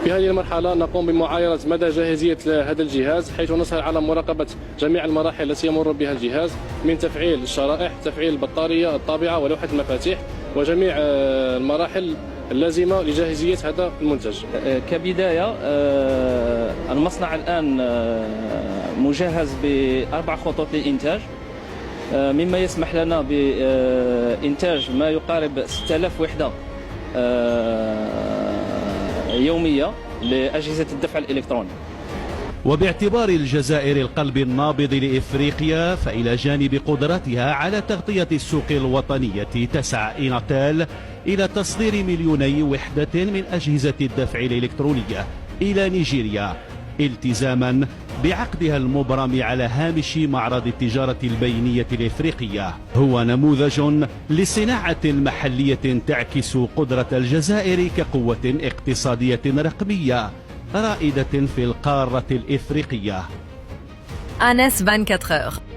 في هذه المرحلة نقوم بمعايرة مدى جاهزية هذا الجهاز، حيث نسهر على مراقبة جميع المراحل التي يمر بها الجهاز، من تفعيل الشرائح، تفعيل البطارية، الطابعة ولوحة المفاتيح، وجميع المراحل اللازمة لجاهزية هذا المنتج. كبداية المصنع الآن مجهز ب4 خطوط للإنتاج، مما يسمح لنا بإنتاج ما يقارب 6000 وحدة يومية لأجهزة الدفع الإلكتروني. وباعتبار الجزائر القلب النابض لإفريقيا، فإلى جانب قدرتها على تغطية السوق الوطنية، تسعى إناتيل إلى تصدير 2,000,000 وحدة من أجهزة الدفع الإلكترونية إلى نيجيريا، التزاما بعقدها المبرم على هامش معرض التجارة البينية الإفريقية. هو نموذج لصناعة محلية تعكس قدرة الجزائر كقوة اقتصادية رقمية رائدة في القارة الإفريقية. ANS 24 heures.